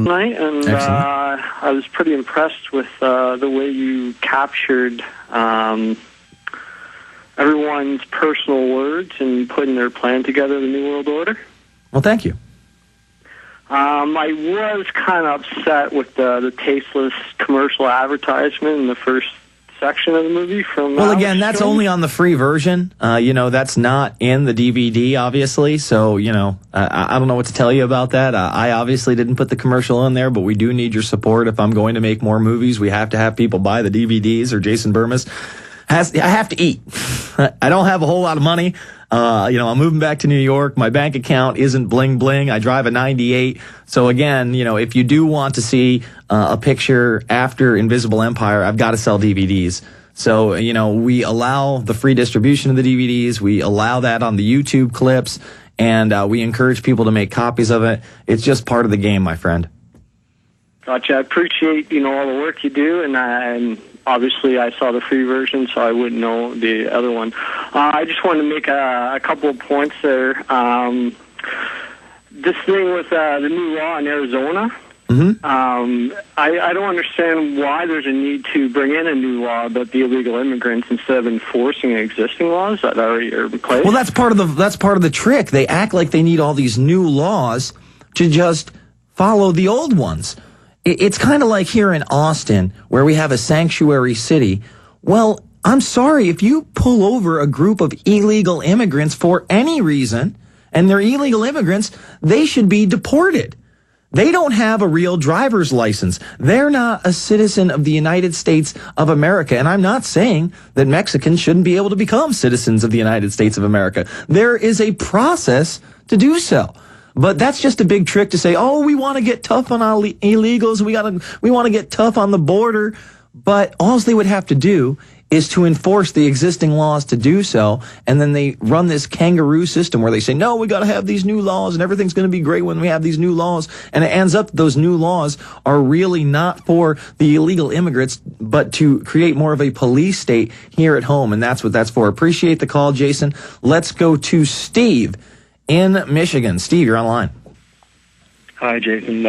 tonight, and I was pretty impressed with the way you captured everyone's personal words and putting their plan together, the New World Order. Well, thank you. I was kind of upset with the tasteless commercial advertisement in the first section of the movie from... Well, again, that's only on the free version. That's not in the DVD, obviously. So, I don't know what to tell you about that. I obviously didn't put the commercial in there, but we do need your support. If I'm going to make more movies, we have to have people buy the DVDs, or Jason Bermas I have to eat. I don't have a whole lot of money. I'm moving back to New York. My bank account isn't bling bling. I drive a 98. So again, if you do want to see a picture after Invisible Empire, I've got to sell DVDs. So, we allow the free distribution of the DVDs. We allow that on the YouTube clips, and we encourage people to make copies of it. It's just part of the game, my friend. Gotcha. I appreciate, all the work you do, and obviously I saw the free version, so I wouldn't know the other one. I just wanted to make a couple of points there. This thing with the new law in Arizona, I don't understand why there's a need to bring in a new law about the illegal immigrants instead of enforcing existing laws that already are in place. Well, that's part of the trick. They act like they need all these new laws to just follow the old ones. It's kind of like here in Austin, where we have a sanctuary city. Well, I'm sorry, if you pull over a group of illegal immigrants for any reason, and they're illegal immigrants, they should be deported. They don't have a real driver's license. They're not a citizen of the United States of America. And I'm not saying that Mexicans shouldn't be able to become citizens of the United States of America. There is a process to do so. But that's just a big trick to say, we want to get tough on our illegals. We want to get tough on the border. But all they would have to do is to enforce the existing laws to do so. And then they run this kangaroo system where they say, no, we got to have these new laws and everything's going to be great when we have these new laws. And it ends up those new laws are really not for the illegal immigrants, but to create more of a police state here at home. And that's what that's for. Appreciate the call, Jason. Let's go to Steve in Michigan. Steve, you're online. Hi, Jason.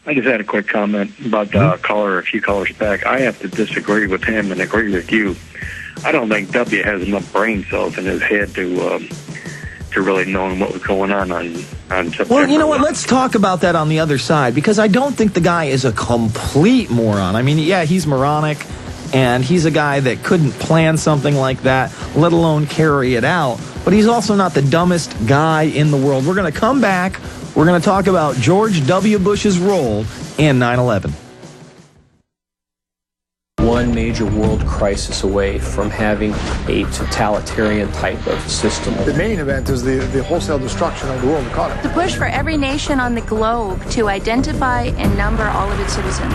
I just had a quick comment about the caller a few callers back. I have to disagree with him and agree with you. I don't think W has enough brain cells in his head to really know what was going on September. Well, you know what? Let's talk about that on the other side, because I don't think the guy is a complete moron. I mean, yeah, he's moronic, and he's a guy that couldn't plan something like that, let alone carry it out. But he's also not the dumbest guy in the world. We're going to come back. We're going to talk about George W. Bush's role in 9/11. One major world crisis away from having a totalitarian type of system. The main event is the wholesale destruction of the world economy. The push for every nation on the globe to identify and number all of its citizens.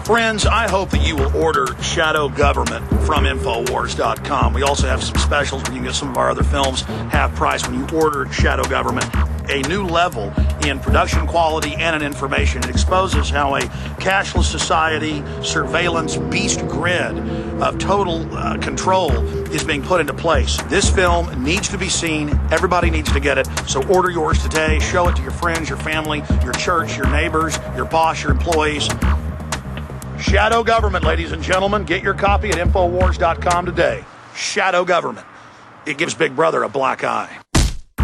Friends, I hope that you will order Shadow Government from Infowars.com. We also have some specials where you can get some of our other films half price when you order Shadow Government. A new level in production quality and in information. It exposes how a cashless society, surveillance beast grid of total control is being put into place. This film needs to be seen. Everybody needs to get it. So order yours today. Show it to your friends, your family, your church, your neighbors, your boss, your employees. Shadow Government, ladies and gentlemen. Get your copy at Infowars.com today. Shadow Government. It gives Big Brother a black eye.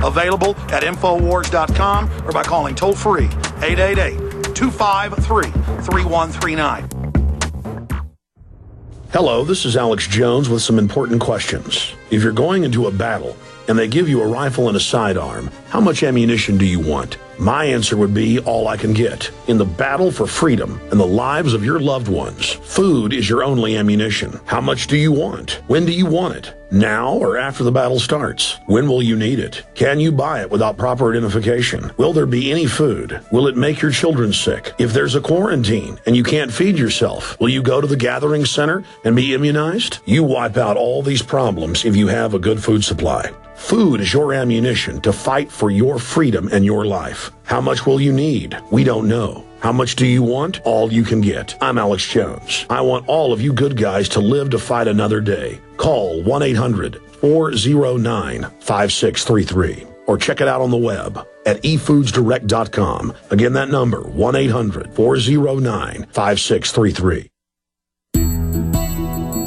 Available at Infowars.com or by calling toll-free 888-253-3139. Hello, this is Alex Jones with some important questions. If you're going into a battle and they give you a rifle and a sidearm, how much ammunition do you want? My answer would be all I can get. In the battle for freedom and the lives of your loved ones, food is your only ammunition. How much do you want? When do you want it? Now or after the battle starts? When will you need it? Can you buy it without proper identification? Will there be any food? Will it make your children sick? If there's a quarantine and you can't feed yourself, will you go to the gathering center and be immunized? You wipe out all these problems if you have a good food supply. Food is your ammunition to fight for your freedom and your life. How much will you need? We don't know. How much do you want? All you can get. I'm Alex Jones. I want all of you good guys to live to fight another day. Call 1-800-409-5633 or check it out on the web, at efoodsdirect.com. Again, that number, 1-800-409-5633.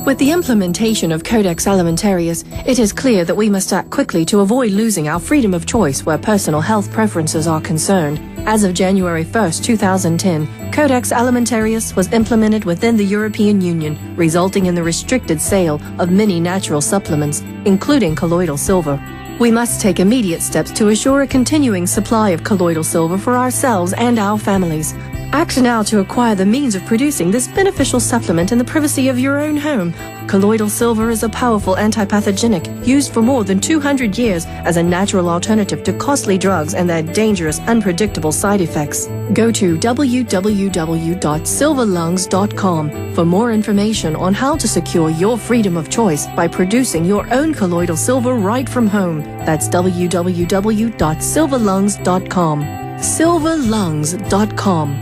With the implementation of Codex Alimentarius, it is clear that we must act quickly to avoid losing our freedom of choice where personal health preferences are concerned. As of January 1st, 2010, Codex Alimentarius was implemented within the European Union, resulting in the restricted sale of many natural supplements, including colloidal silver. We must take immediate steps to assure a continuing supply of colloidal silver for ourselves and our families. Act now to acquire the means of producing this beneficial supplement in the privacy of your own home. Colloidal silver is a powerful antipathogenic used for more than 200 years as a natural alternative to costly drugs and their dangerous, unpredictable side effects. Go to www.silverlungs.com for more information on how to secure your freedom of choice by producing your own colloidal silver right from home. That's www.silverlungs.com. silverlungs.com.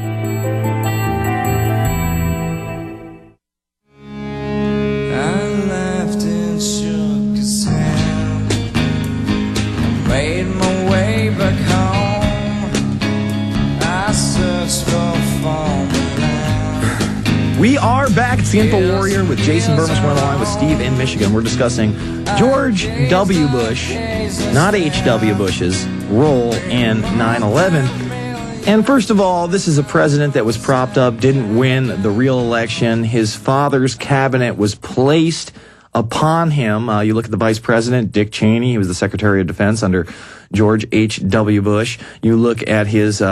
We are back. It's the Infowarrior with Jason Bermas. We're on the line with Steve in Michigan. We're discussing George W. Bush, not H.W. Bush's, role in 9/11. And first of all, this is a president that was propped up, didn't win the real election. His father's cabinet was placed upon him. You look at the vice president, Dick Cheney. He was the Secretary of Defense under George H.W. Bush. You look at his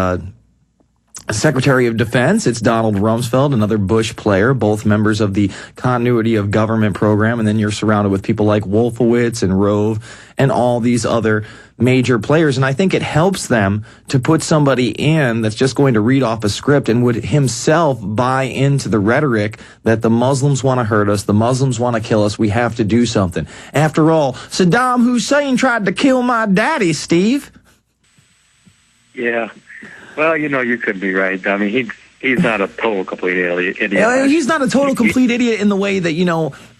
Secretary of Defense, it's Donald Rumsfeld, another Bush player, both members of the Continuity of Government program, and then you're surrounded with people like Wolfowitz and Rove and all these other major players. And I think it helps them to put somebody in that's just going to read off a script and would himself buy into the rhetoric that the Muslims want to hurt us, the Muslims want to kill us, we have to do something. After all, Saddam Hussein tried to kill my daddy, Steve. Yeah. Well, you could be right. I mean, he's not a total complete idiot. He's not a total complete idiot in the way that,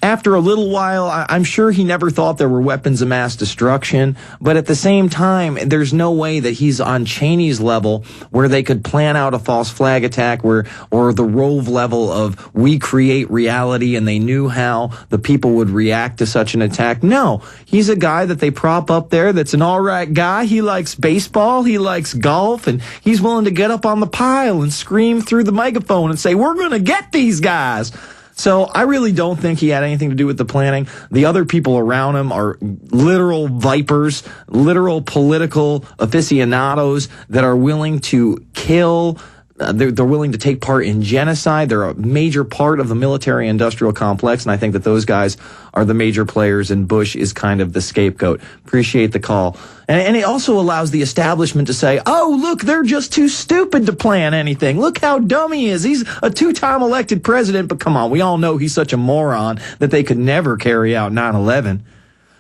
after a little while, I'm sure he never thought there were weapons of mass destruction. But at the same time, there's no way that he's on Cheney's level where they could plan out a false flag attack or the Rove level of we create reality and they knew how the people would react to such an attack. No, he's a guy that they prop up there that's an all right guy. He likes baseball. He likes golf. And he's willing to get up on the pile and scream through the megaphone and say, we're going to get these guys. So I really don't think he had anything to do with the planning. The other people around him are literal vipers, literal political aficionados that are willing to kill. They're willing to take part in genocide. They're a major part of the military-industrial complex, and I think that those guys are the major players, and Bush is kind of the scapegoat. Appreciate the call. And it also allows the establishment to say, oh, look, they're just too stupid to plan anything. Look how dumb he is. He's a two-time elected president, but come on, we all know he's such a moron that they could never carry out 9/11.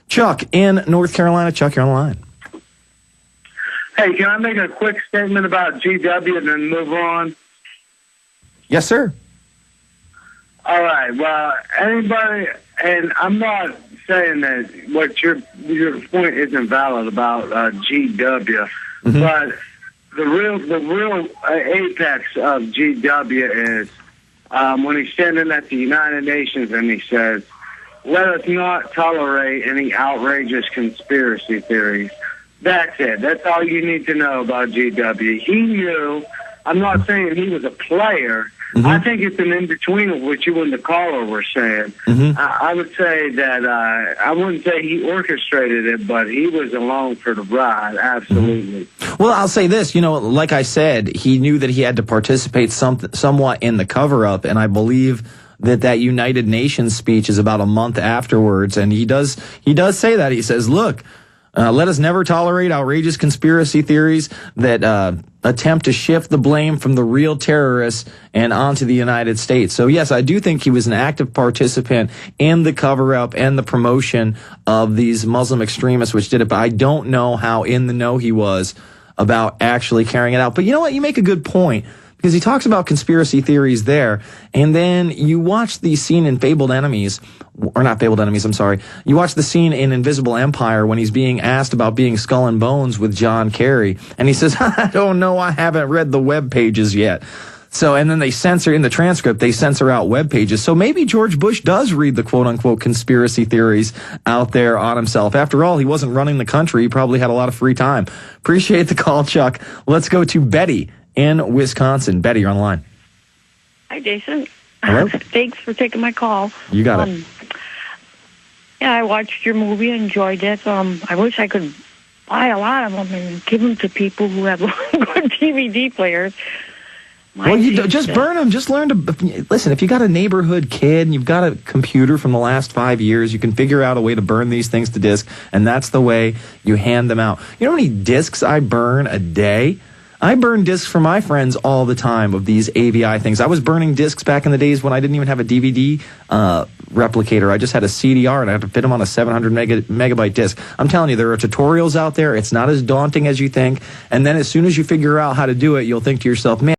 Chuck in North Carolina. Chuck, you're on the line. Hey, can I make a quick statement about GW and then move on? Yes, sir. All right. Well, anybody, and I'm not saying that what your point isn't valid about GW, but the real apex of GW is when he's standing at the United Nations and he says, "Let us not tolerate any outrageous conspiracy theories." That's it. That's all you need to know about GW. He knew. I'm not saying he was a player. I think it's an in-between of what you and the caller were saying. I would say that I wouldn't say he orchestrated it, but he was along for the ride, absolutely. Well, I'll say this, like I said, he knew that he had to participate somewhat in the cover-up, and I believe that United Nations speech is about a month afterwards, and he does say that. He says, look, let us never tolerate outrageous conspiracy theories that attempt to shift the blame from the real terrorists and onto the United States. So, yes, I do think he was an active participant in the cover-up and the promotion of these Muslim extremists which did it, but I don't know how in the know he was about actually carrying it out. But you know what? You make a good point, because he talks about conspiracy theories there. And then you watch the scene in Fabled Enemies, or not Fabled Enemies, I'm sorry. You watch the scene in Invisible Empire when he's being asked about being Skull and Bones with John Kerry. And he says, I don't know, I haven't read the web pages yet. So, and then they censor, in the transcript, they censor out web pages. So maybe George Bush does read the quote-unquote conspiracy theories out there on himself. After all, he wasn't running the country. He probably had a lot of free time. Appreciate the call, Chuck. Let's go to Betty in Wisconsin. Betty, you're on the line. Hi, Jason. Hello. Thanks for taking my call. You got it. Yeah, I watched your movie, enjoyed it. I wish I could buy a lot of them and give them to people who have good DVD players. Well, you just burn them. Just learn to listen. If you got a neighborhood kid and you've got a computer from the last 5 years, you can figure out a way to burn these things to disk, and that's the way you hand them out. You know how many discs I burn a day? I burn discs for my friends all the time of these AVI things. I was burning discs back in the days when I didn't even have a DVD replicator. I just had a CDR, and I had to fit them on a 700 megabyte disc. I'm telling you, there are tutorials out there. It's not as daunting as you think. And then as soon as you figure out how to do it, you'll think to yourself, man,